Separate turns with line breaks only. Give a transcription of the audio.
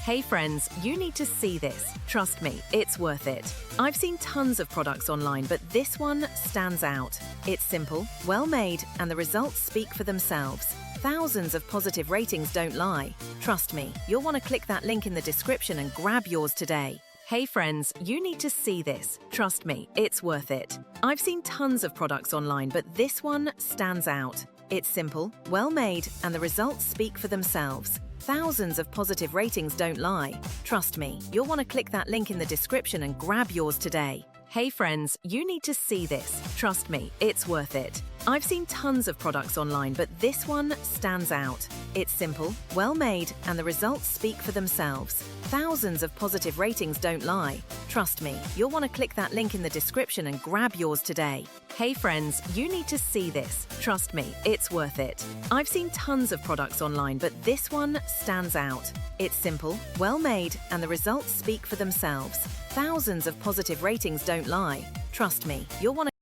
Hey friends, you need to see this. Trust me, it's worth it. I've seen tons of products online, but this one stands out. It's simple, well made, and the results speak for themselves. Thousands of positive ratings don't lie. Trust me, you'll want to click that link in the description and grab yours today. Hey friends, you need to see this. Trust me, it's worth it. I've seen tons of products online, but this one stands out. It's simple, well made, and the results speak for themselves. Thousands of positive ratings don't lie. Trust me, you'll want to click that link in the description and grab yours today. Hey friends, you need to see this. Trust me, it's worth it. I've seen tons of products online, but this one stands out. It's simple, well made, and the results speak for themselves. Thousands of positive ratings don't lie. Trust me, you'll want to click that link in the description and grab yours today. Hey friends, you need to see this. Trust me, it's worth it. I've seen tons of products online, but this one stands out. It's simple, well made, and the results speak for themselves. Thousands of positive ratings don't lie. Trust me, you'll want to